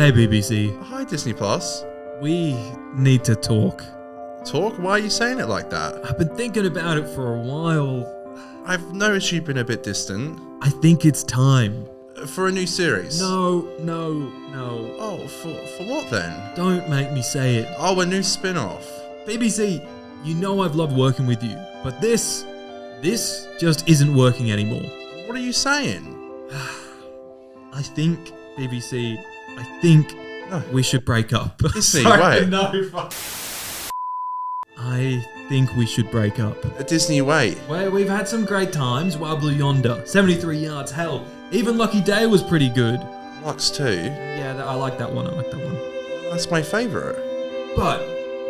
Hey BBC, Hi Disney Plus. we need to talk. Talk? Why are you saying it like that? I've been thinking about it for a while. I've noticed you've been a bit distant. I think it's time. For a new series? No. Oh, for what then? Don't make me say it. Oh, a new spin-off. BBC, you know I've loved working with you, but this just isn't working anymore. What are you saying? I think, BBC, No. we should break up. Disney, Sorry, wait. no, fuck. I think we should break up. Disney, wait. Well, we've had some great times. Wild Blue Yonder, 73 yards, hell. Even Lucky Day was pretty good. Lux 2? Yeah, I like that one. That's my favourite. But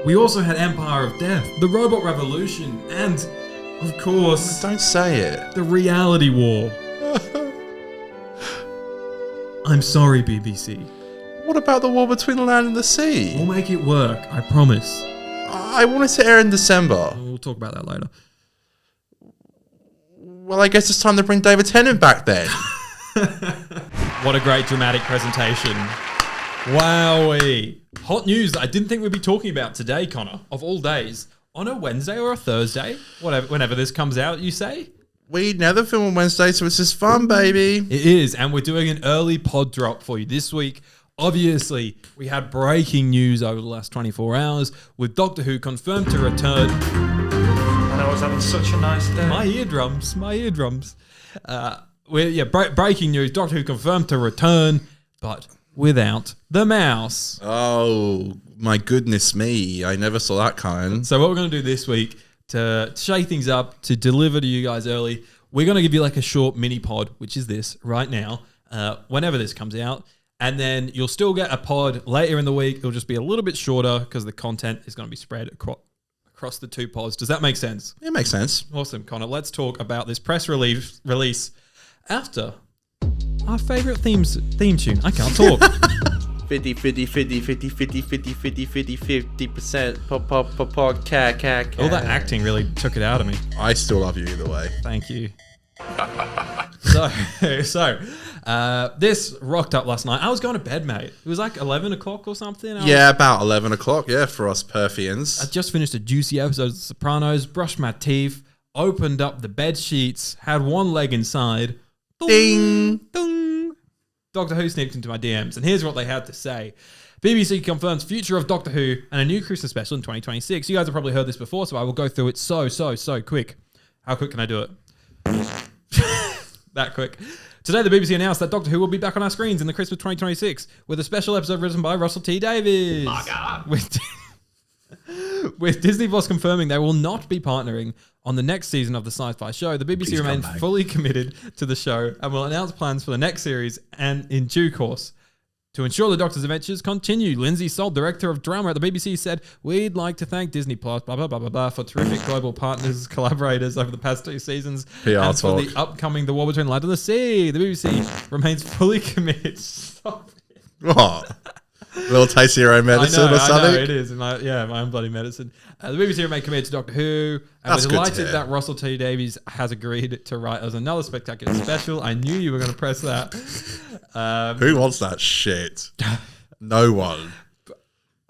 we also had Empire of Death, the Robot Revolution, and, of course, Don't say it. the Reality War. I'm sorry, BBC. What about the war between the land and the sea? We'll make it work, I promise. I want it to air in December. We'll talk about that later. Well, I guess it's time to bring David Tennant back then. What a great dramatic presentation. Wowee. Hot news that I didn't think we'd be talking about today, Connor, of all days. On a Wednesday or a Thursday, whenever this comes out, you say? We never film on Wednesday, so it's just fun, baby. It is, and we're doing an early pod drop for you this week. Obviously, we had breaking news over the last 24 hours with Doctor Who confirmed to return. And I was having such a nice day. My eardrums. Breaking news. Doctor Who confirmed to return, but without the mouse. Oh, my goodness me. I never saw that coming. So what we're going to do this week to shake things up, to deliver to you guys early, we're going to give you like a short mini pod, which is this right now, whenever this comes out. And then you'll still get a pod later in the week. It'll just be a little bit shorter because the content is going to be spread across the two pods. Does that make sense? It makes sense. Awesome, Connor. Let's talk about this press release after our favourite theme tune. I can't talk. 50% pop cat. All that acting really took it out of me. I still love you either way. Thank you. So, this rocked up last night. I was going to bed, mate. It was like 11 o'clock or something. Yeah, about 11 o'clock. Yeah, for us I Perfians. just finished a juicy episode of The Sopranos, brushed my teeth, opened up the bed sheets, had one leg inside. Ding! Ding! Doctor Who sneaked into my DMs, and here's what they had to say. BBC confirms future of Doctor Who and a new Christmas special in 2026. You guys have probably heard this before, so I will go through it so quick. How quick can I do it? That quick. Today, the BBC announced that Doctor Who will be back on our screens in the Christmas 2026 with a special episode written by Russell T Davies. My God. With Disney Plus confirming they will not be partnering on the next season of the sci-fi show, the BBC remains fully committed to the show and will announce plans for the next series and in due course. To ensure the Doctor's adventures continue, Lindsay Sold, director of drama at the BBC, said, "We'd like to thank Disney Plus, blah, blah, blah, blah, blah, for terrific global partners, collaborators over the past 2 seasons, PR and for talk. the upcoming The War Between Land and the Sea. The BBC remains fully committed." Stop it. What? A little taste of your own medicine or something? I know, it is. My own bloody medicine. The BBC remain committed to Doctor Who. And That's we're good to delighted hear. that Russell T Davies has agreed to write us another spectacular special. I knew you were going to press that. Who wants that shit? No one.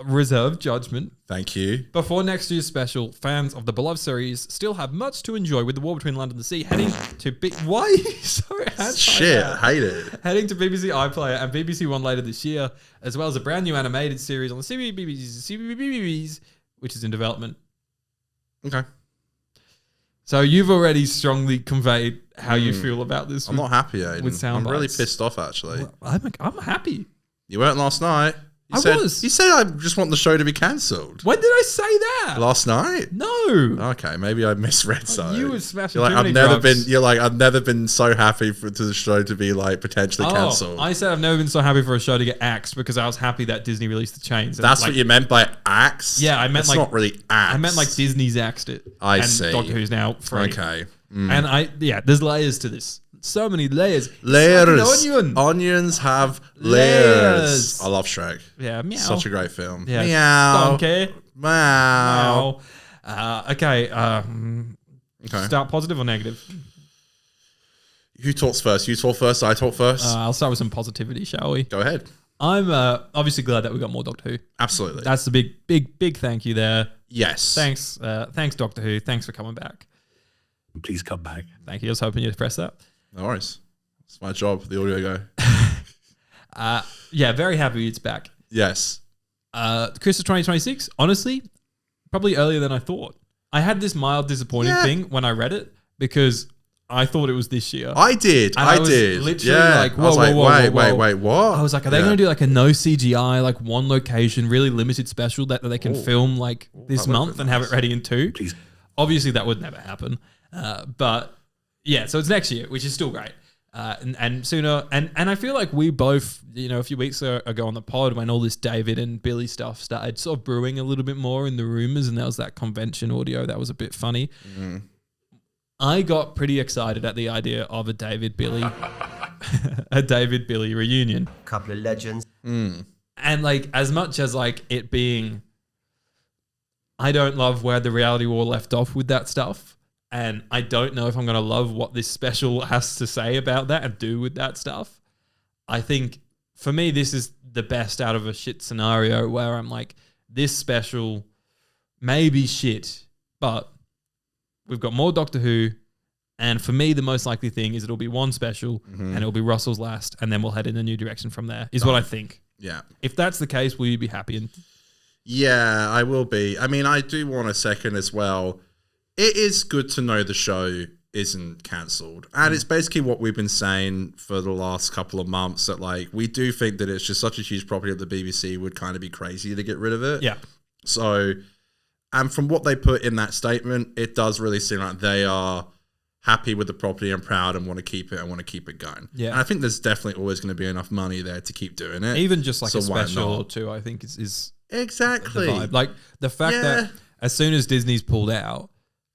Reserve judgment. Thank you. Before next year's special, fans of the beloved series still have much to enjoy with The War Between Land and the Sea heading to... Why are you so anti Shit, that? hate it. Heading to BBC iPlayer and BBC One later this year, as well as a brand new animated series on the CBBBs, which is in development. Okay. So you've already strongly conveyed how you feel about this. I'm not happy, Aiden. with sound I'm really bites. pissed off, actually. I'm happy. You weren't last night. You I said, was. You said I just want the show to be cancelled. When did I say that? Last night? No. Okay, maybe I misread something. You were smashing You're like, too many drugs. I've never been so happy for the show to be like potentially cancelled. I said I've never been so happy for a show to get axed because I was happy that Disney released the chains. And That's what you meant by axe? Yeah, I meant it's like... not really axe. I meant like Disney's axed it. I and see. Doctor Who's now free. Okay. And there's layers to this. So many layers. Layers. It's like an onion. Onions have layers. Layers. I love Shrek. Yeah, meow. Such a great film. Yeah. Meow. Donkey. Meow. Okay. Okay. Start positive or negative? Who talks first? You talk first, I talk first. I'll start with some positivity, shall we? Go ahead. I'm obviously glad that we got more Doctor Who. Absolutely. That's the big thank you there. Yes. Thanks, Doctor Who. Thanks for coming back. Please come back. Thank you. I was hoping you'd press that. No worries. It's my job, the audio guy. Yeah, very happy it's back. Yes. Christmas 2026, honestly, probably earlier than I thought. I had this mild disappointing thing when I read it because I thought it was this year. I did. And I was did. Literally like, whoa, wait, what? I was like, are they going to do like a no CGI, like one location, really limited special that they can film like this month and have it ready in 2? Please. Obviously, that would never happen. But yeah, so it's next year, which is still great. And sooner, and I feel like we both, a few weeks ago on the pod when all this David and Billy stuff started sort of brewing a little bit more in the rumors, and there was that convention audio that was a bit funny. Mm. I got pretty excited at the idea of a David Billy reunion. Couple of legends. Mm. And like, as much as like it being, I don't love where the reality war left off with that stuff. And I don't know if I'm going to love what this special has to say about that and do with that stuff. I think for me, this is the best out of a shit scenario where I'm like, this special may be shit, but we've got more Doctor Who. And for me, the most likely thing is it'll be one special and it'll be Russell's last. And then we'll head in a new direction from there is what I think. Yeah. If that's the case, will you be happy? Yeah, I will be. I mean, I do want a second as well. It is good to know the show isn't cancelled. And it's basically what we've been saying for the last couple of months, that like we do think that it's just such a huge property that the BBC would kind of be crazy to get rid of it. Yeah. So, and from what they put in that statement, it does really seem like they are happy with the property and proud and want to keep it and want to keep it going. Yeah. And I think there's definitely always going to be enough money there to keep doing it. Even just like So a why special not? or two, I think is Exactly. the vibe. Like the fact that as soon as Disney's pulled out,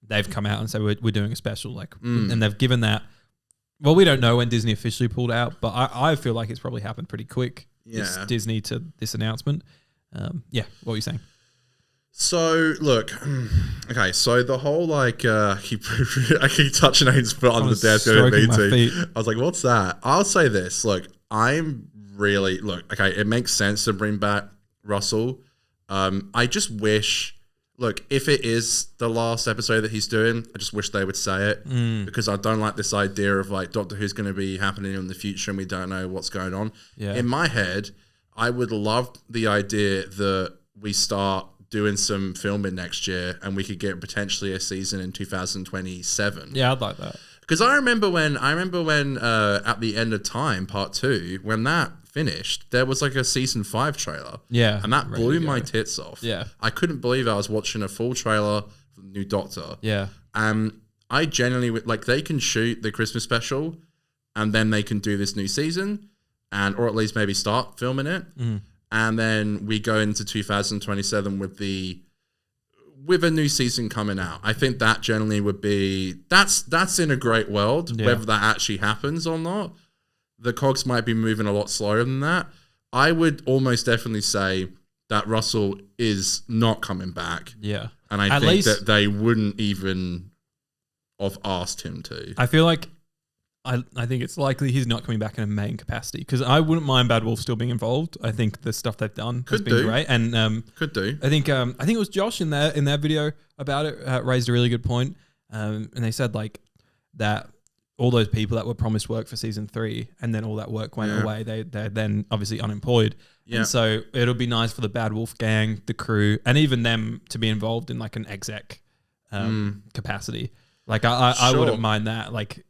they've come out and said we're doing a special, like, and they've given that. Well, we don't know when Disney officially pulled out, but I feel like it's probably happened pretty quick. This Disney to this announcement. What were you saying? So look, okay. So the whole like, I keep touching Aiden's foot on the desk in a meeting. I was like, "What's that?" I'll say this. Look, I'm really okay. It makes sense to bring back Russell. I just wish. Look, if it is the last episode that he's doing, I just wish they would say it because I don't like this idea of like Doctor Who's going to be happening in the future and we don't know what's going on. Yeah. In my head, I would love the idea that we start doing some filming next year and we could get potentially a season in 2027. Yeah, I'd like that. Because I remember when at the end of Time Part 2, when that finished, there was like a season 5 trailer. Yeah. And that blew my tits off. Yeah. I couldn't believe I was watching a full trailer for the new Doctor. Yeah. I genuinely like they can shoot the Christmas special and then they can do this new season or at least maybe start filming it. And then we go into 2027 with a new season coming out. I think that generally would be that's in a great world. Whether that actually happens or not, the cogs might be moving a lot slower than that. I would almost definitely say that Russell is not coming back. Yeah, and I think that they wouldn't even have asked him to. I feel like I think it's likely he's not coming back in a main capacity because I wouldn't mind Bad Wolf still being involved. I think the stuff they've done has been great, and could do. I think it was Josh in their video about it raised a really good point, and they said like that all those people that were promised work for season 3 and then all that work went away. They're then obviously unemployed, and so it'll be nice for the Bad Wolf gang, the crew, and even them to be involved in like an exec capacity. Like I wouldn't mind that. Like.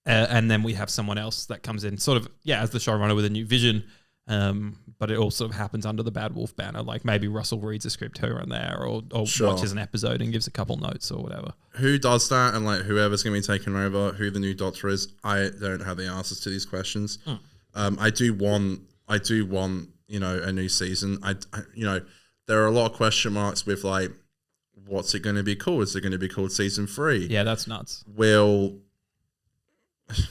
And then we have someone else that comes in sort of, as the showrunner with a new vision. But it all sort of happens under the Bad Wolf banner. Like maybe Russell reads a script here and there or watches an episode and gives a couple notes or whatever. Who does that? And like whoever's going to be taking over, who the new Doctor is, I don't have the answers to these questions. I do want, a new season. I there are a lot of question marks with like, what's it going to be called? Is it going to be called season 3? Yeah, that's nuts.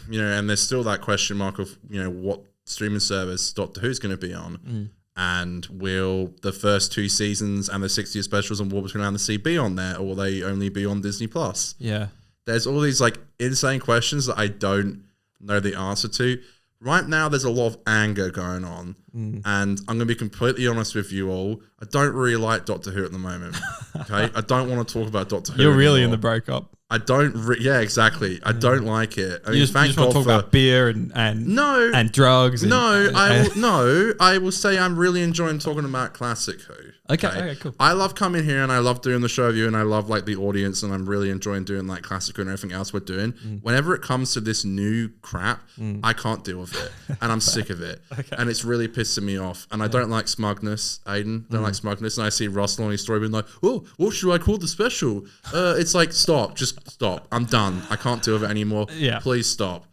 And there's still that question mark of, what streaming service Doctor Who's going to be on. And will the first 2 seasons and the 60th specials and War Between Land and the Sea be on there, or will they only be on Disney Plus? Yeah. There's all these like insane questions that I don't know the answer to. right now there's a lot of anger going on, and I'm going to be completely honest with you all. I don't really like Doctor Who at the moment. Okay, I don't want to talk about Doctor Who. You're really in the breakup. I don't. Yeah, exactly. I don't like it. I mean, You just want to talk about beer and drugs. I will say I'm really enjoying talking about classic Who. Okay, cool. I love coming here and I love doing the show with you and I love like the audience and I'm really enjoying doing like classic Who and everything else we're doing. Whenever it comes to this new crap, I can't deal with it and I'm sick of it. And it's really pissing me off. And I don't like smugness, Aiden. Don't like smugness. And I see Russell on his story being like, oh, what should I call the special? It's like, stop. Just stop. I'm done. I can't deal with it anymore. Yeah. Please stop.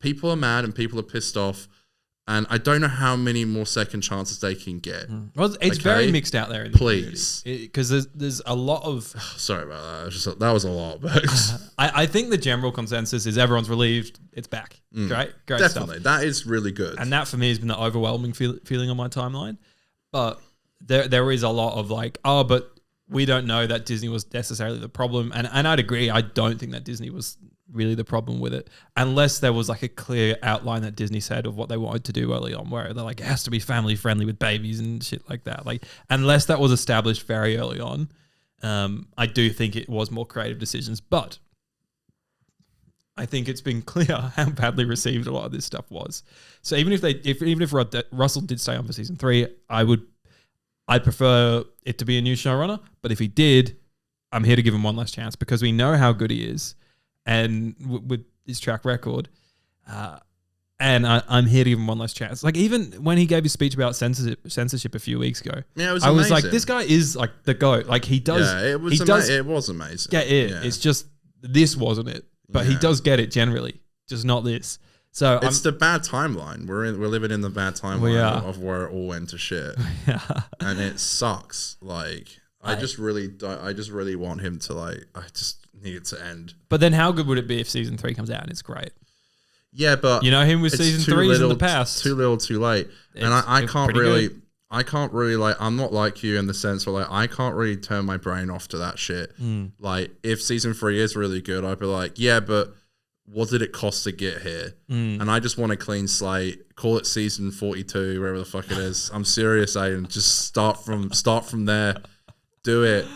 People are mad and people are pissed off. And I don't know how many more second chances they can get. Well, it's very mixed out there in the Please. Because there's a lot of... Sorry about that. That was a lot. But I think the general consensus is everyone's relieved it's back. Great definitely. stuff. That is really good. And that for me has been the overwhelming feeling on my timeline. But there is a lot of like, oh, but we don't know that Disney was necessarily the problem. And I'd agree. I don't think that Disney was really the problem with it, unless there was like a clear outline that Disney said of what they wanted to do early on, where they're like, it has to be family friendly with babies and shit like that. Like, unless that was established very early on, I do think it was more creative decisions. But I think it's been clear how badly received a lot of this stuff was. So even if Russell did stay on for season 3, I'd prefer it to be a new showrunner. But if he did, I'm here to give him one last chance because we know how good he is. And with his track record, and I'm here to give him one last chance. Like even when he gave his speech about censorship a few weeks ago, yeah, I was like, this guy is like the GOAT. Like he does. Yeah, it was amazing. Get it. Yeah. It's just this wasn't it, but he does get it generally, just not this. So it's the bad timeline. We're living in the bad timeline of where it all went to shit, and it sucks. Like I just really want him to like. I just need it to end. But then how good would it be if season 3 comes out and it's great? Yeah, but you know him with season 3s in the past. Too little, too late. And I can't really like, I'm not like you in the sense where like, I can't really turn my brain off to that shit. Like if season 3 is really good, I'd be like, yeah, but what did it cost to get here? And I just want a clean slate. Call it season 42, wherever the fuck it is. I'm serious, Aiden. Just start from there. Do it.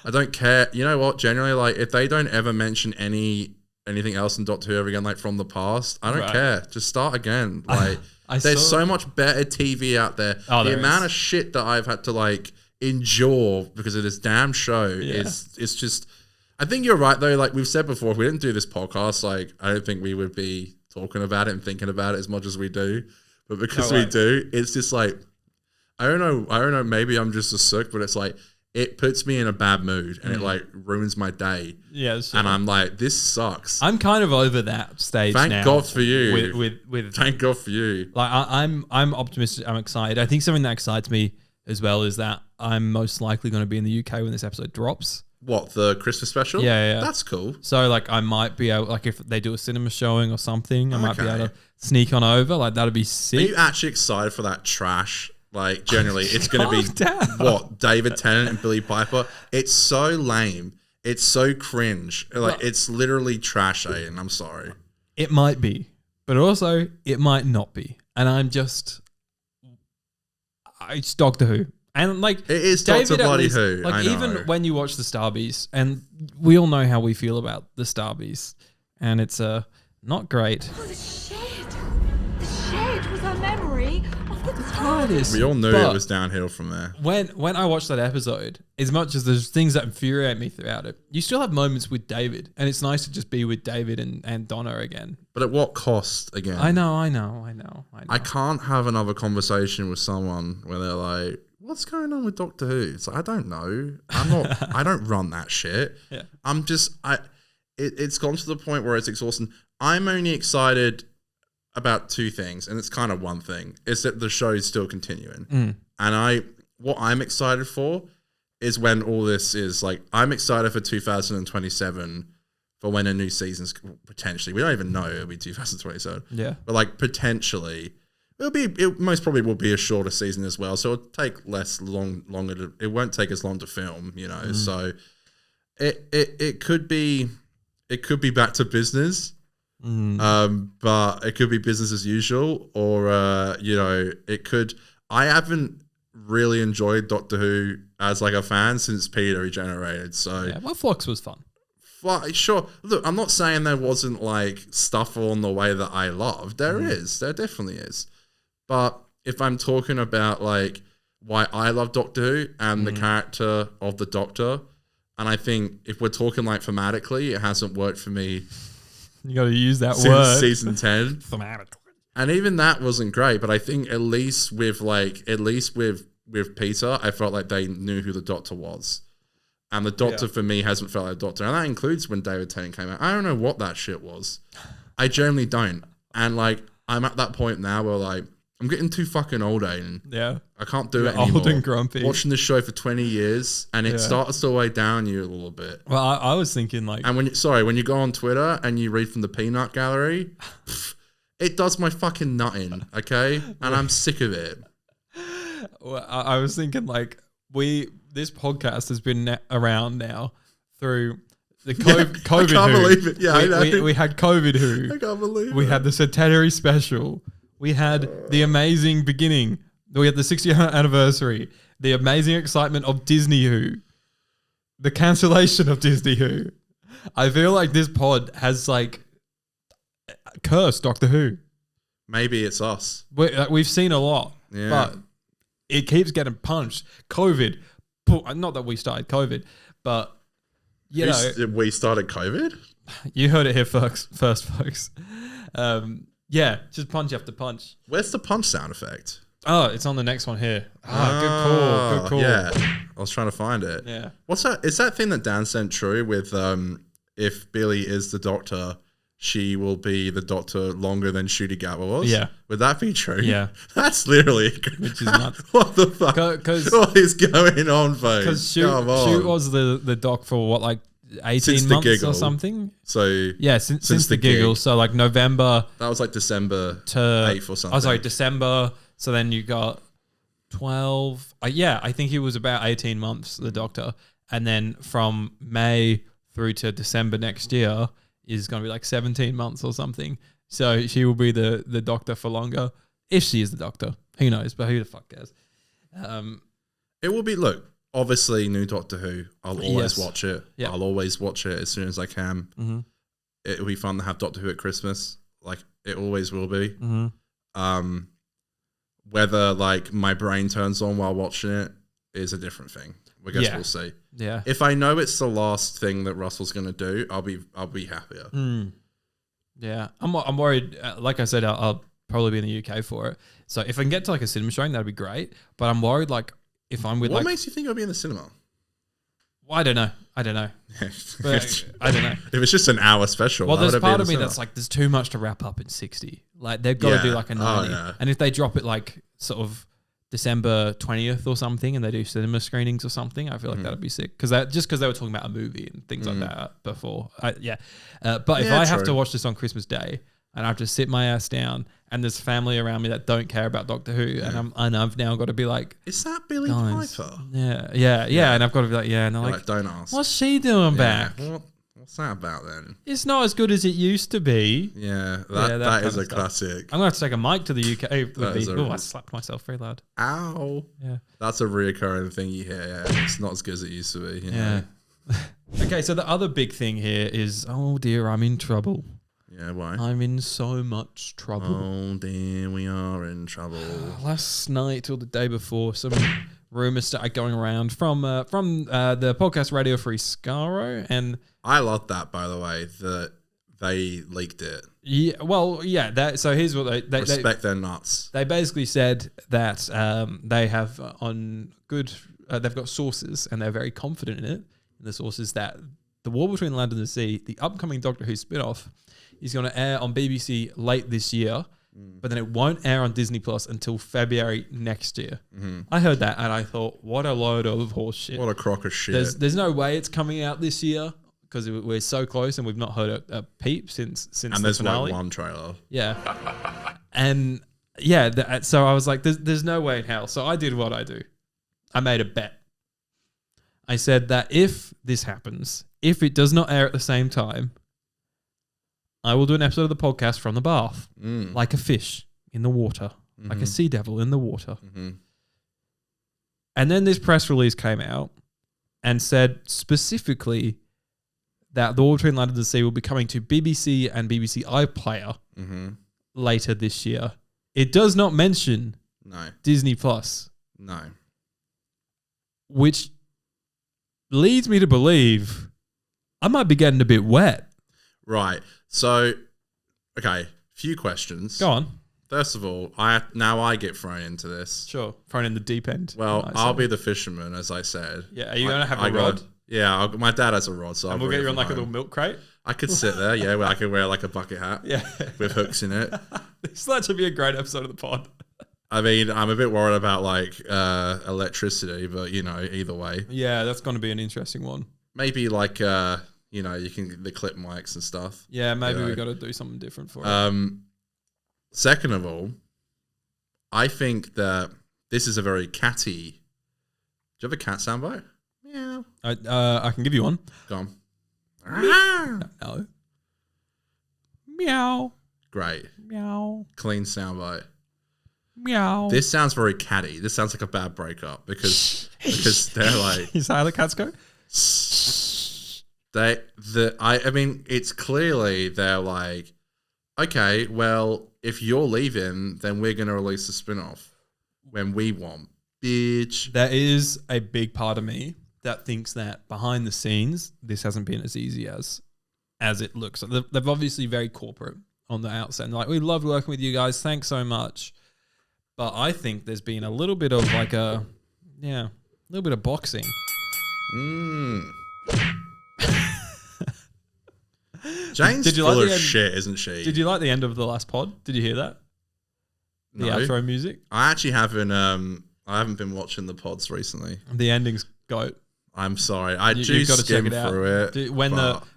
I don't care. You know what? Generally, like if they don't ever mention anything else in Doctor Who ever again, like from the past, I don't care. Just start again. Like there's so much better TV out there. The amount of shit that I've had to like endure because of this damn show is it's just. I think you're right though. Like we've said before, if we didn't do this podcast, like I don't think we would be talking about it and thinking about it as much as we do. But because we do, it's just like I don't know. Maybe I'm just a sook, but it's like. It puts me in a bad mood and it like ruins my day. Yeah, sure. And I'm like, this sucks. I'm kind of over that stage now. Thank God for you. With thank God for you. Like I'm optimistic. I'm excited. I think something that excites me as well is that I'm most likely going to be in the UK when this episode drops. What, the Christmas special? Yeah. That's cool. So like I might be able, like if they do a cinema showing or something, I might be able to sneak on over. Like that'd be sick. Are you actually excited for that trash? Like, generally, it's going to be, what, David Tennant and Billy Piper? It's so lame. It's so cringe. Like, it's literally trash, Aiden. I'm sorry. It might be, but also, it might not be. And it's Doctor Who. And, like, it is Doctor Bloody Who. Like, even when you watch the Starbeast, and we all know how we feel about the Starbeast, and it's not great. Oh, the shed was a memory. We all knew it was downhill from there. When I watched that episode, as much as there's things that infuriate me throughout it, you still have moments with David, and it's nice to just be with David and Donna again. But at what cost again? I know. I can't have another conversation with someone where they're like, what's going on with Doctor Who? It's like, I don't know. I don't run that shit. Yeah. It's gone to the point where it's exhausting. I'm only excited about two things, and it's kind of one thing, is that the show is still continuing. And what I'm excited for is when all this is like, I'm excited for 2027 for when a new season's potentially, we don't even know it'll be 2027. Yeah. But like potentially it most probably will be a shorter season as well. So it'll take longer it won't take as long to film, you know? So it could be back to business. But it could be business as usual, or it could. I haven't really enjoyed Doctor Who as like a fan since Peter regenerated. So yeah, well, Flux was fun. Sure. Look, I'm not saying there wasn't like stuff along the way that I loved. There definitely is. But if I'm talking about like why I love Doctor Who and the character of the Doctor, and I think if we're talking like thematically, it hasn't worked for me. You got to use that since word. Season 10. Thematically. And even that wasn't great, but I think at least with Peter, I felt like they knew who the Doctor was. And the Doctor for me hasn't felt like a Doctor. And that includes when David Tennant came out. I don't know what that shit was. I generally don't. And like, I'm at that point now where like, I'm getting too fucking old, Aiden. Yeah. I can't do it anymore. Old and grumpy. Watching the show for 20 years and it starts to weigh down you a little bit. Well, I was thinking like... And when you go on Twitter and you read from the Peanut Gallery... It does my fucking nut in, okay? And I'm sick of it. Well, I was thinking like this podcast has been around now through the COVID I can't believe it. Yeah, I know. We had COVID Who. I can't believe it. We had the centenary special. We had the amazing beginning. We had the 60th anniversary. The amazing excitement of Disney Who. The cancellation of Disney Who. I feel like this pod has like cursed Doctor Who. Maybe it's us. We've seen a lot, but it keeps getting punched. COVID, not that we started COVID, but you know, we started COVID. You heard it here first, folks. Just punch after punch. Where's the punch sound effect? Oh, it's on the next one here. Good call. Yeah, I was trying to find it. Yeah. What's that? Is that thing that Dan sent true with if Billy is the Doctor, she will be the Doctor longer than Ncuti Gatwa was? Yeah. Would that be true? Yeah. That's literally... Which is nuts. What the fuck? What is going on, folks? Because Ncuti was the Doc for what, like 18 months or something? So... Yeah, since the giggle. So like November... That was like December 8th or something. Oh, sorry, December. So then you got 12... I think he was about 18 months, the Doctor. And then from May through to December next year... is going to be like 17 months or something. So she will be the Doctor for longer. If she is the Doctor. Who knows? But who the fuck cares? It will be, look, obviously new Doctor Who. I'll always watch it. Yeah. I'll always watch it as soon as I can. Mm-hmm. It'll be fun to have Doctor Who at Christmas. Like, it always will be. Mm-hmm. Whether, like, my brain turns on while watching it is a different thing. I guess we'll see. Yeah. If I know it's the last thing that Russell's going to do, I'll be happier. Yeah. I'm worried. Like I said, I'll probably be in the UK for it. So if I can get to like a cinema showing, that'd be great. But I'm worried like if I'm with what makes you think I'll be in the cinema? Well, I don't know. But I don't know. If it's just an hour special. Well, there's part of me that's like, there's too much to wrap up in 60. Like they've got to do like a 90. And if they drop it like sort of December 20th or something and they do cinema screenings or something, I feel like that'd be sick. Because they were talking about a movie and things like that before. But if I have to watch this on Christmas Day and I have to sit my ass down and there's family around me that don't care about Doctor Who and I've now got to be like, is that Billy Piper? Yeah. And I've got to be like, yeah. And they're like, don't ask. What's she doing back? What's that about then? It's not as good as it used to be. Yeah, that is a classic. I'm going to have to take a mic to the UK. I slapped myself very loud. Ow. Yeah. That's a reoccurring thing you hear. Yeah. It's not as good as it used to be. Yeah. Okay, so the other big thing here is, oh dear, I'm in trouble. Yeah, why? I'm in so much trouble. Oh dear, we are in trouble. Last night or the day before, some rumors started going around from the podcast Radio Free Scaro, and I love that, by the way, that they leaked it. Yeah, well, yeah. So here's what they respect their nuts. They basically said that they have they've got sources, and they're very confident in it. In the sources that the War Between Land and the Sea, the upcoming Doctor Who spin-off, is going to air on BBC late this year, but then it won't air on Disney Plus until February next year. Mm-hmm. I heard that and I thought, what a load of horse shit. What a crock of shit. There's no way it's coming out this year because we're so close and we've not heard a peep since and the there's finale. Like one trailer. Yeah. And yeah, so I was like, there's no way in hell. So I did what I do. I made a bet. I said that if this happens, if it does not air at the same time, I will do an episode of the podcast from the bath, like a fish in the water, like a sea devil in the water. And then this press release came out and said specifically that The War Between Land and the Sea will be coming to BBC and BBC iPlayer later this year. It does not mention Disney Plus. No. Which leads me to believe I might be getting a bit wet. Right. So, okay, few questions. Go on. First of all, I get thrown into this. Sure. Thrown in the deep end. Well, I'll be the fisherman, as I said. Yeah. Are you going to have a rod? My dad has a rod, so and we'll get you on like a little milk crate. I could sit there, yeah, where I could wear like a bucket hat, with hooks in it. This should be a great episode of the pod. I mean, I'm a bit worried about like electricity, but either way. Yeah, that's going to be an interesting one. Maybe like you can the clip mics and stuff. Yeah, maybe we got to do something different for it. Second of all, I think that this is a very catty. Do you have a cat soundbite? Meow. I can give you one. Go on. No. Meow. Great. Meow. Clean soundbite. Meow. This sounds very catty. This sounds like a bad breakup because they're like. Is that how the cats go? I mean, it's clearly they're like, okay, well, if you're leaving, then we're going to release a spin-off when we want, bitch. There is a big part of me that thinks that behind the scenes, this hasn't been as easy as it looks. They've obviously very corporate on the outset. And like, we love working with you guys. Thanks so much. But I think there's been a little bit of like a little bit of boxing. Jane's full of shit, isn't she? Did you like the end of the last pod? Did you hear that? The outro music? I actually haven't been watching the pods recently. The ending's goat. I'm sorry. You've got to check it out.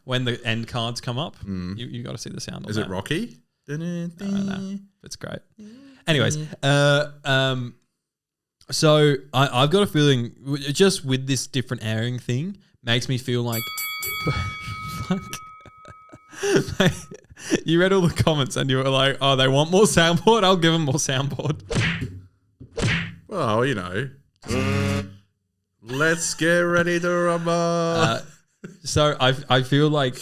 When the end cards come up, you got to see the sound of Is it Rocky? No, it's great. Anyways, so I've got a feeling just with this different airing thing makes me feel like you read all the comments and you were like, oh, they want more soundboard? I'll give them more soundboard. Well, let's get ready to rumble. So I feel like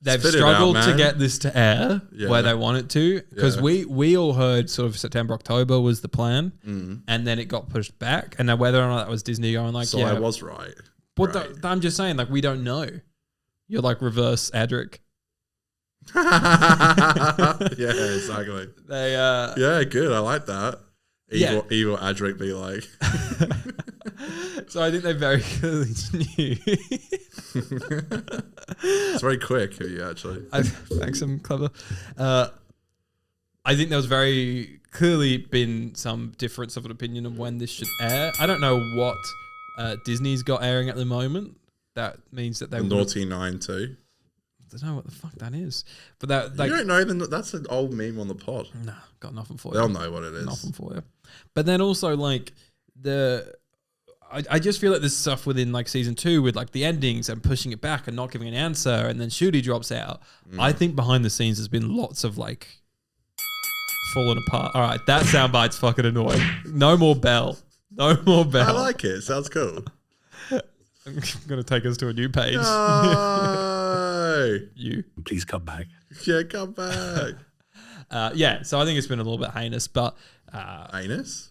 they've struggled to get this to air where they want it to, because we all heard sort of September, October was the plan, and then it got pushed back. And now whether or not that was Disney going like, I was right. But I'm just saying, like, we don't know. You're like reverse Adric. Yeah, exactly. They yeah, good. I like that. Evil Adric be like. So I think they very clearly knew. It's very quick of you, actually. Thanks, I'm clever. I think there was very clearly been some difference of an opinion of when this should air. I don't know what Disney's got airing at the moment. That means that they Naughty 9 too. I don't know what the fuck that is, but that like, you don't know. That's an old meme on the pod. No, got nothing for They'll you. know what it is. Nothing for you. But then also like I just feel like there's stuff within like season 2 with like the endings and pushing it back and not giving an answer, and then Shooty drops out. I think behind the scenes there's been lots of like falling apart. All right, that soundbite's fucking annoying. No more bell. No more bell. I like it. Sounds cool. I'm gonna take us to a new page. No. You please come back. Yeah, come back. So I think it's been a little bit heinous, but heinous,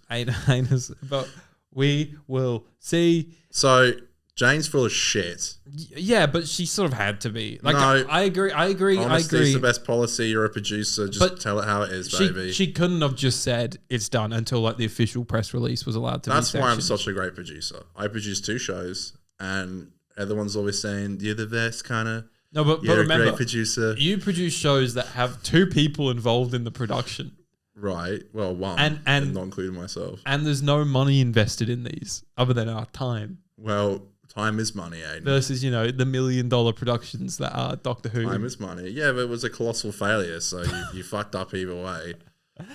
but we will see. So Jane's full of shit. Yeah, but she sort of had to be. Like, no, I agree. Honesty's the best policy. You're a producer. Just tell it how it is, baby. She couldn't have just said it's done until like the official press release was allowed to. That's why I'm such a great producer. I produce 2 shows, and everyone's always saying you're the best kind of. No, but you're remember, a great producer. You produce shows that have 2 people involved in the production. Right. Well, one, and not including myself. And there's no money invested in these other than our time. Well, time is money, Aiden. Versus, the $1 million productions that are Doctor Who. Time is money. Yeah, but it was a colossal failure, so you fucked up either way.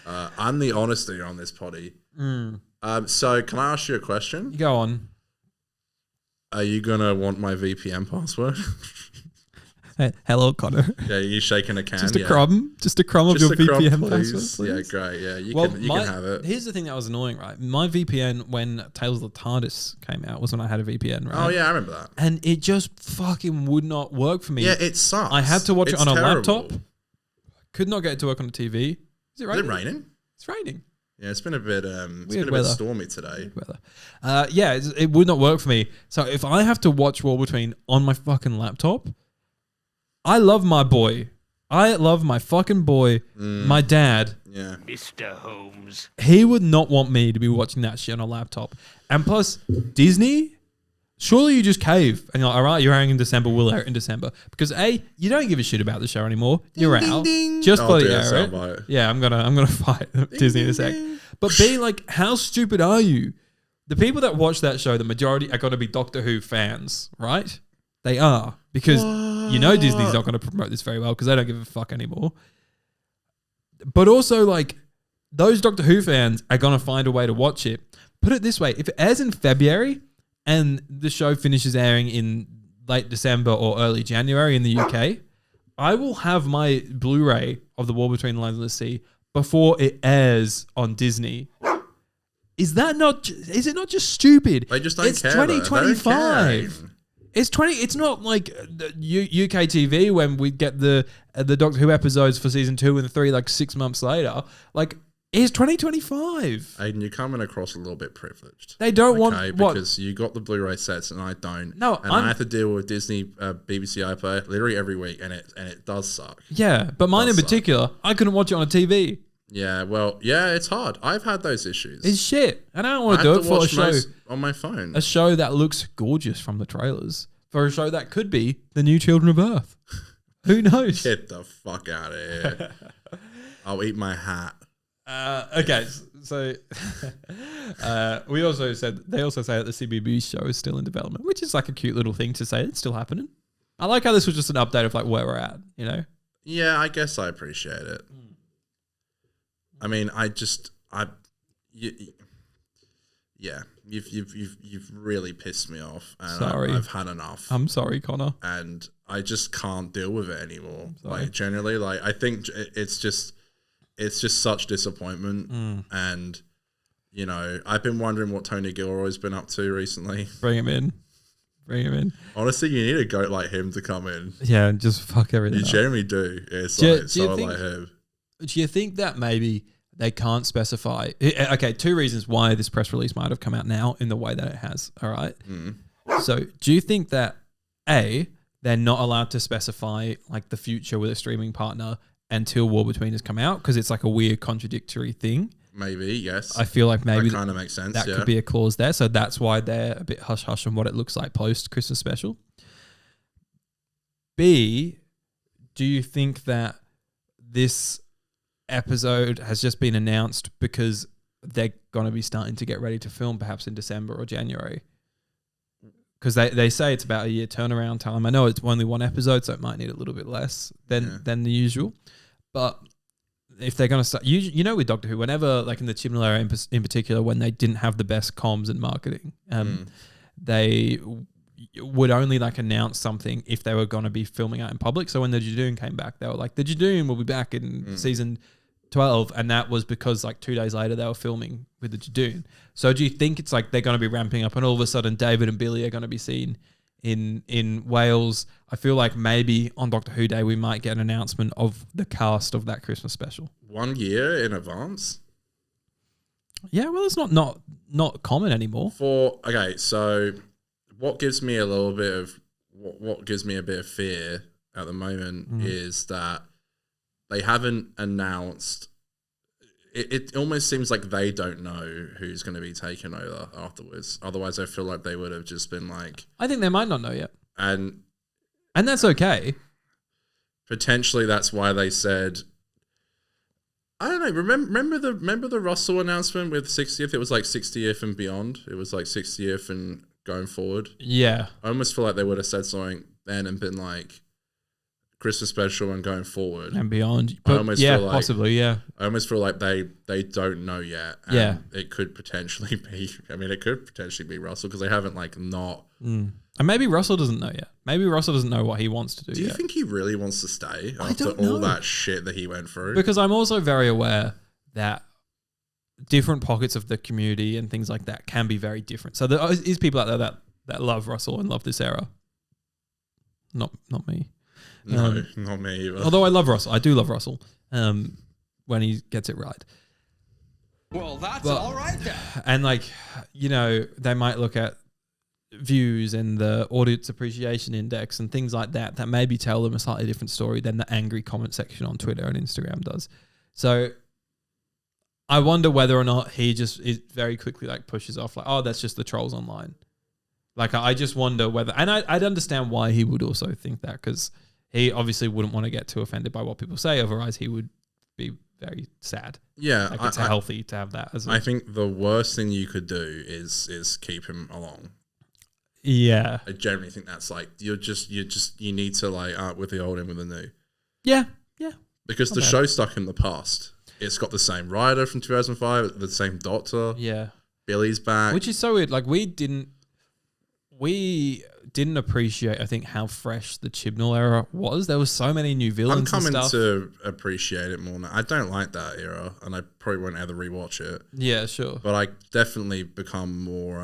I'm the honesty on this potty. So can I ask you a question? You go on. Are you going to want my VPN password? Hello, Connor. Yeah, you shaking a can. Just a crumb of your VPN password, Yeah, please. great. Yeah, you can have it. Here's the thing that was annoying, right? My VPN when Tales of the TARDIS came out was when I had a VPN, right? Oh yeah, I remember that. And it just fucking would not work for me. Yeah, it sucks. I had to watch it on a terrible. laptop. Could not get it to work on a TV. Is it raining? Is it raining? It's raining. Yeah, it's been a bit stormy today. It would not work for me. So if I have to watch War Between on my fucking laptop, I love my boy. I love my fucking boy, my dad. Yeah. Mr. Holmes. He would not want me to be watching that shit on a laptop. And plus, Disney, surely you just cave and you're like, all right, you're airing in December, we'll air it in December. Because A, you don't give a shit about the show anymore. You're out. Just bloody air it. Yeah, I'm gonna fight Disney in a sec. But B, like, how stupid are you? The people that watch that show, the majority are gonna be Doctor Who fans, right? They are. Because you know Disney's not gonna promote this very well because they don't give a fuck anymore. But also, like, those Doctor Who fans are gonna find a way to watch it. Put it this way, if it airs in February and the show finishes airing in late December or early January in the UK, I will have my Blu-ray of The War Between the Land and the Sea before it airs on Disney. Is it not just stupid? They just don't it's care. 2025. It's not like UK TV when we get the Doctor Who episodes for season 2 and 3 like 6 months later. Like, it's 2025. Aiden, you're coming across a little bit privileged. They don't want what? Because you got the Blu-ray sets and I don't. No, and I have to deal with Disney BBC iPlayer literally every week, and it does suck. Yeah, but mine in particular, I couldn't watch it on a TV. Yeah, well, yeah, it's hard. I've had those issues. It's shit, and I don't want to do it for a show on my phone. A show that looks gorgeous from the trailers, for a show that could be the new Children of Earth. Who knows? Get the fuck out of here! I'll eat my hat. Okay, so they also say that the CBB show is still in development, which is like a cute little thing to say. It's still happening. I like how this was just an update of like where we're at, you know? Yeah, I guess I appreciate it. I mean, you've really pissed me off, and sorry. I've had enough. I'm sorry, Connor, and I just can't deal with it anymore. Like, generally, like, I think it's just such disappointment, and you know, I've been wondering what Tony Gilroy's been up to recently. Bring him in. Honestly, you need a goat like him to come in. Yeah, and just fuck everything. You generally do. It's like him. Do you think that maybe they can't specify? Okay, 2 reasons why this press release might have come out now in the way that it has. All right. So, do you think that A, they're not allowed to specify like the future with a streaming partner until War Between has come out because it's like a weird contradictory thing? Maybe, yes. I feel like maybe that kind of makes sense. That could be a clause there. So that's why they're a bit hush hush on what it looks like post Christmas special. B, do you think that this episode has just been announced because they're going to be starting to get ready to film perhaps in December or January? Because they say it's about a year turnaround time. I know it's only 1 episode, so it might need a little bit less than the usual. But if they're going to start, you know, with Doctor Who, whenever, like in the Chibnall era in particular, when they didn't have the best comms and marketing, they would only like announce something if they were going to be filming out in public. So when the Jadoon came back, they were like, the Jadoon will be back in season 12. And that was because like 2 days later, they were filming with the Jadoon. So do you think it's like they're going to be ramping up and all of a sudden David and Billy are going to be seen in Wales? I feel like maybe on Doctor Who Day, we might get an announcement of the cast of that Christmas special. 1 year in advance? Yeah, well, it's not common anymore. Okay, so what gives me a little bit of what gives me a bit of fear at the moment is that they haven't announced. It almost seems like they don't know who's going to be taken over afterwards. Otherwise, I feel like they would have just been like. I think they might not know yet, and that's okay. Potentially, that's why they said. I don't know. Remember the Russell announcement with 60th? It was like 60th and beyond. It was like 60th and going forward. Yeah. I almost feel like they would have said something then and been like, Christmas special and going forward and beyond. I almost feel like, possibly, yeah. I almost feel like they don't know yet. And it could potentially be. I mean, it could potentially be Russell because they haven't like not. And maybe Russell doesn't know yet. Maybe Russell doesn't know what he wants to do. Do you think he really wants to stay after don't know. all that shit that he went through? Because I'm also very aware that different pockets of the community and things like that can be very different. So there is people out there that love Russell and love this era. Not me. No, not me either. Although I love Russell. I do love Russell when he gets it right. Well, that's all right then. And like, you know, they might look at views and the audience appreciation index and things like that maybe tell them a slightly different story than the angry comment section on Twitter and Instagram does. So I wonder whether or not he just is very quickly like pushes off like, oh, that's just the trolls online. Like, I just wonder whether, and I'd understand why he would also think that, because he obviously wouldn't want to get too offended by what people say. Otherwise, he would be very sad. Yeah. Like, it's healthy to have that. I think the worst thing you could do is keep him along. Yeah. I generally think that's like, you need to like, with the old and with the new. Yeah. Because the show's stuck in the past. It's got the same writer from 2005, the same doctor. Yeah. Billy's back. Which is so weird. Like, we didn't appreciate, I think, how fresh the Chibnall era was. There was so many new villains. I'm coming and stuff. to appreciate it more now. I don't like that era, and I probably won't ever rewatch it. Yeah, sure. But I definitely become more,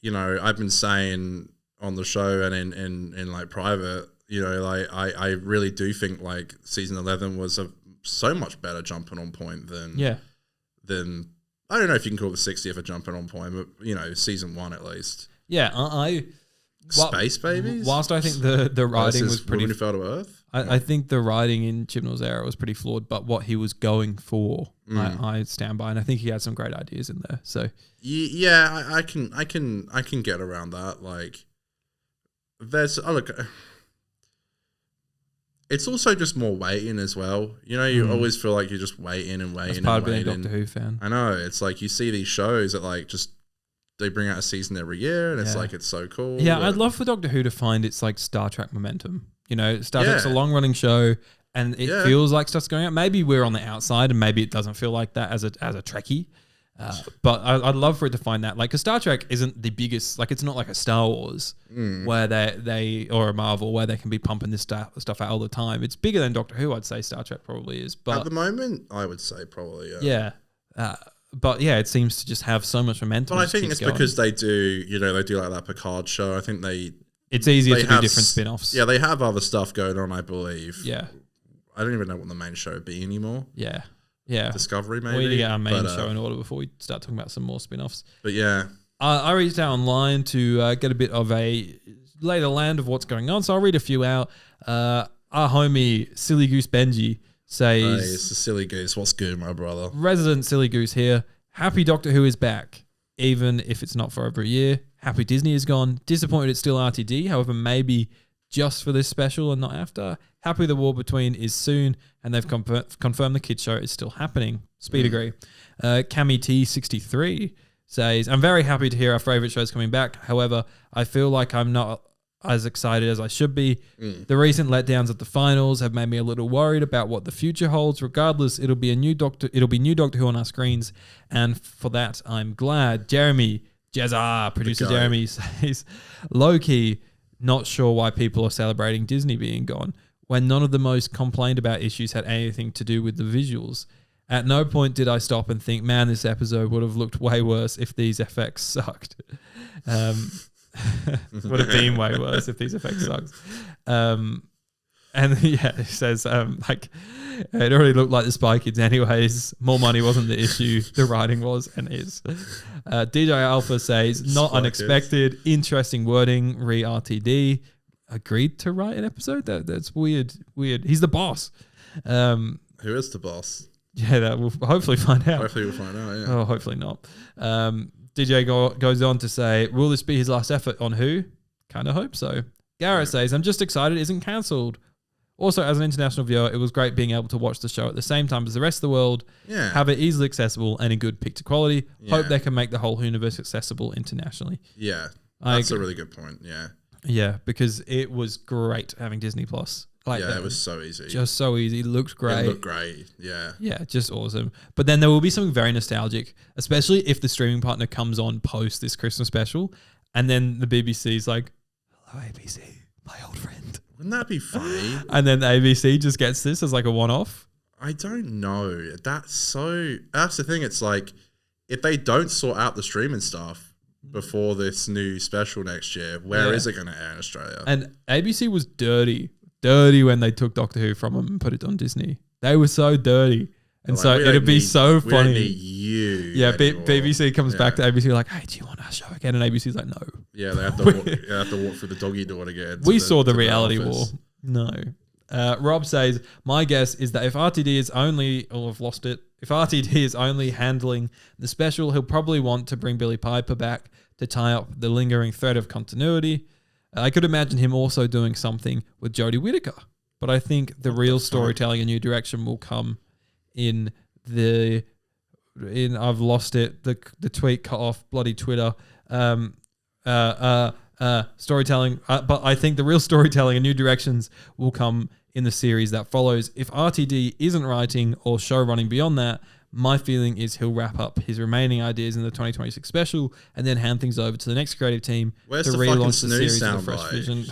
you know, I've been saying on the show and in like private, you know, like I really do think like season 11 was so much better jumping on point than I don't know if you can call the 60th a jumping on point, but you know, season 1 at least. Yeah, Space Babies. Whilst I think the writing was pretty. Woman Who Fell to Earth. I think the writing in Chibnall's era was pretty flawed, but what he was going for, I stand by, and I think he had some great ideas in there. So yeah, I can get around that. Like, there's look. It's also just more waiting as well. You know, you always feel like you're just waiting and waiting. That's part of being a Doctor Who fan. I know. It's like you see these shows that like just they bring out a season every year, and it's like it's so cool. Yeah, I'd love for Doctor Who to find its like Star Trek momentum. You know, Star Trek's a long running show, and it feels like stuff's going out. Maybe we're on the outside, and maybe it doesn't feel like that as a Trekkie. But I'd love for it to find that, like, because Star Trek isn't the biggest, like, it's not like a Star Wars where they or a Marvel where they can be pumping this stuff out all the time. It's bigger than Doctor Who, I'd say Star Trek probably is. But at the moment, I would say probably, but yeah, it seems to just have so much momentum. But I think it's because they do like that Picard show. I think it's easier to do different spin-offs. Yeah, they have other stuff going on, I believe. Yeah. I don't even know what the main show would be anymore. Yeah. Discovery, maybe. We need to get our main show in order before we start talking about some more spin-offs. But yeah. I reached out online to get a bit of a lay of the land of what's going on. So I'll read a few out. Our homie, Silly Goose Benji, says... Hey, it's the Silly Goose. What's good, my brother? Resident Silly Goose here. Happy Doctor Who is back, even if it's not for over a year. Happy Disney is gone. Disappointed it's still RTD. However, maybe just for this special and not after. Happy the war between is soon, and they've confirmed the kids show is still happening. Speed agree. Cami T63 says, I'm very happy to hear our favourite shows coming back. However, I feel like I'm not as excited as I should be. The recent letdowns at the finals have made me a little worried about what the future holds. Regardless, it'll be new Doctor Who on our screens, and for that I'm glad. Jeremy Jezza, producer Jeremy, says, low-key, not sure why people are celebrating Disney being gone when none of the most complained about issues had anything to do with the visuals. At no point did I stop and think, man, this episode would have looked way worse if these effects sucked. Would have been way worse if these effects sucked. And yeah, it says, like, it already looked like the Spy Kids anyways. More money wasn't the issue. The writing was and is. DJ Alpha says, not Spy unexpected. Kids. Interesting wording. RTD. Agreed to write an episode? That's weird. He's the boss. Who is the boss? Yeah, that we'll hopefully find out. Hopefully we'll find out, yeah. Oh, hopefully not. DJ goes on to say, will this be his last effort on Who? Kind of hope so. Garrett says, I'm just excited it isn't cancelled. Also, as an international viewer, it was great being able to watch the show at the same time as the rest of the world, have it easily accessible and in good picture quality. Hope they can make the whole universe accessible internationally. Yeah, that's a really good point, yeah. Yeah, because it was great having Disney Plus. It was so easy. Just so easy. It looked great. It looked great. Yeah. Yeah, just awesome. But then there will be something very nostalgic, especially if the streaming partner comes on post this Christmas special, and then the BBC's like, "Hello, ABC, my old friend." Wouldn't that be funny? And then the ABC just gets this as like a one-off. I don't know. That's the thing. It's like, if they don't sort out the streaming stuff before this new special next year, where is it going to air in Australia? And ABC was dirty when they took Doctor Who from them and put it on Disney. They were so dirty. And so it'd be so funny. We don't need you. Yeah, BBC comes back to ABC like, "Hey, do you want our show again?" And ABC's like, "No." Yeah, they have to walk through the doggy door to get. We saw the reality war. No. Rob says, "My guess is that if RTD is only, or I've lost it. If RTD is only handling the special, he'll probably want to bring Billy Piper back to tie up the lingering thread of continuity. I could imagine him also doing something with Jodie Whittaker, but I think the real storytelling and new direction will come in I've lost it. The tweet cut off bloody Twitter. Storytelling, but I think the real storytelling and new directions will come in the series that follows. If RTD isn't writing or show running beyond that, my feeling is he'll wrap up his remaining ideas in the 2026 special and then hand things over to the next creative team to relaunch the series with a fresh vision."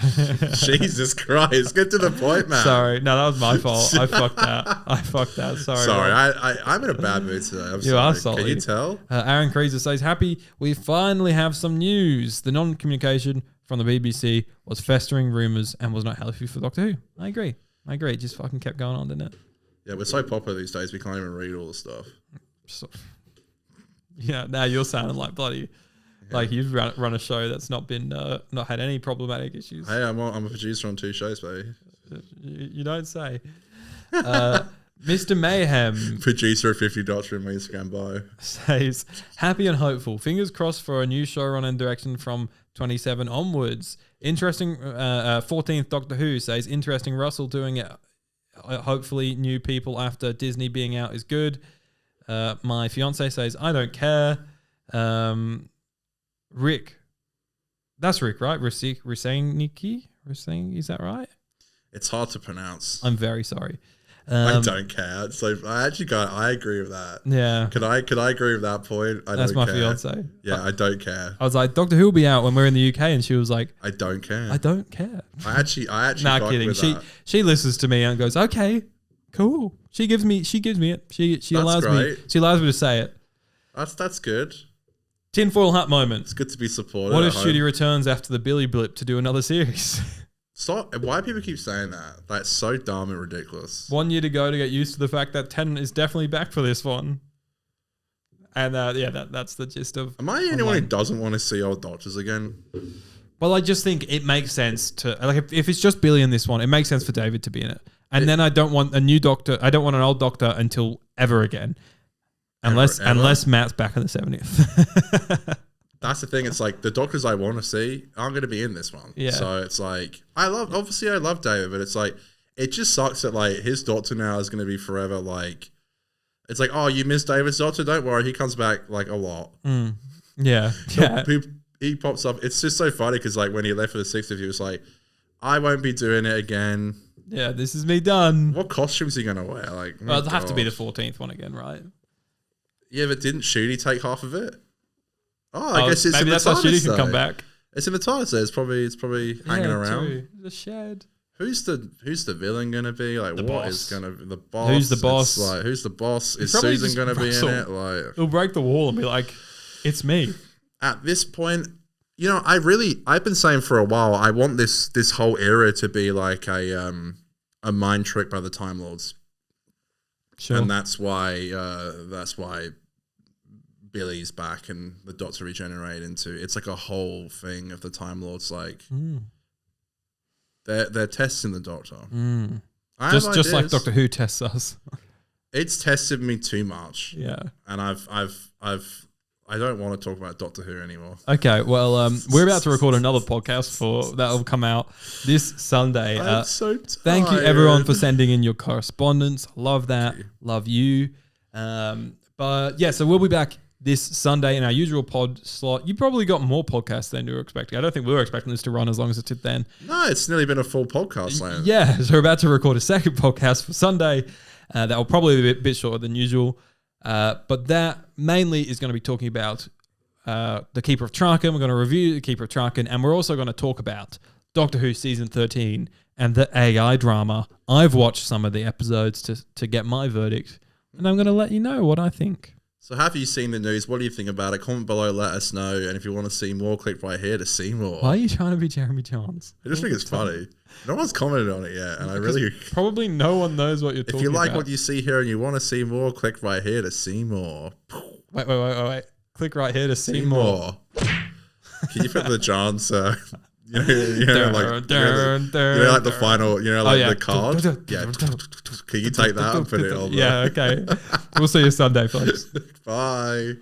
Jesus Christ, get to the point, man. Sorry, no, that was my fault. I fucked that. Sorry. I'm in a bad mood today. I'm you sorry. are solid. Can you tell? Aaron Kreezer says, "Happy we finally have some news. The non-communication from the BBC was festering rumours and was not healthy for Doctor Who." I agree. It just fucking kept going on, didn't it? Yeah, we're so popular these days, we can't even read all the stuff. So, yeah, now you're sounding like bloody, like you've run a show that's not been, not had any problematic issues. Hey, I'm a producer on 2 shows, baby. You don't say. Mr. Mayhem, producer of 50 Doctor in my Instagram bio, says, "Happy and hopeful. Fingers crossed for a new showrun and direction from 27 onwards. Interesting. 14th Doctor Who says, interesting. Russell doing it. Hopefully new people after Disney being out is good. My fiance says, I don't care. Rick. That's Rick, right? Riseniki? Is that right? It's hard to pronounce. I'm very sorry. I don't care. So I agree with that. Yeah. Could I agree with that point? That's my fiance. Yeah, I don't care. I was like, Doctor Who will be out when we're in the UK, and she was like, I don't care. I don't care. I actually nah, kidding. She listens to me and goes, okay, cool. She gives me it. She allows me to say it. That's good. Tinfoil hat moment. It's good to be supported. What if Shooty returns after the Billy blip to do another series? Stop. Why do people keep saying that? That's so dumb and ridiculous. 1 year to go to get used to the fact that Tennant is definitely back for this one. And that's the gist of. Am I the only one who doesn't want to see old Doctors again? Well, I just think it makes sense to, like, if it's just Billy in this one, it makes sense for David to be in it. And then I don't want a new Doctor. I don't want an old Doctor until ever again. Unless Matt's back in the 70th. That's the thing. It's like the Doctors I want to see aren't going to be in this one. Yeah. So it's like I love David, but it's like it just sucks that like his Doctor now is going to be forever. Like it's like, oh, you missed David's Doctor. Don't worry, he comes back like a lot. Yeah. He pops up. It's just so funny because like when he left for the 60th, he was like, I won't be doing it again. Yeah, this is me done. What costumes are you going to wear? Like, well, it'll have to be the 14th one again, right? Yeah, but didn't Shooty take half of it? Oh, I guess it's maybe that's how Shooty can come back. It's in the TARDIS. So it's probably hanging around. True. The shed. Who's the villain gonna be? Like, what is gonna be the boss? Who's the boss? It's like, who's the boss? Is Susan gonna be in it? Like, he'll break the wall and be like, "It's me." At this point, you know, I've been saying for a while, I want this whole era to be like a mind trick by the Time Lords. Sure. And that's why Billy's back and the Doctor regenerate into. It's like a whole thing of the Time Lords. Like they're testing the Doctor. Just like Doctor Who tests us. It's tested me too much. Yeah, and I don't want to talk about Doctor Who anymore. Okay, well, we're about to record another podcast that will come out this Sunday. I'm so tired. Thank you everyone for sending in your correspondence. Love that. Love you. But yeah, so we'll be back this Sunday in our usual pod slot. You probably got more podcasts than you were expecting. I don't think we were expecting this to run as long as it did then. No, it's nearly been a full podcast. Yeah, so we're about to record a second podcast for Sunday. That will probably be a bit shorter than usual. But that mainly is going to be talking about The Keeper of Traken. We're going to review The Keeper of Traken, and we're also going to talk about Doctor Who Season 13 and the AI drama. I've watched some of the episodes to get my verdict, and I'm going to let you know what I think. So have you seen the news? What do you think about it? Comment below, let us know. And if you want to see more, click right here to see more. Why are you trying to be Jeremy Johns? I just think it's funny. No one's commented on it yet, and I really... Probably no one knows what you're talking about. If you like what you see here and you want to see more, click right here to see more. Wait. Click right here to see more. Can you put the Johns... like the final, the card. Yeah. Can you take that and put it on? Yeah, okay. We'll see you Sunday, folks. Bye.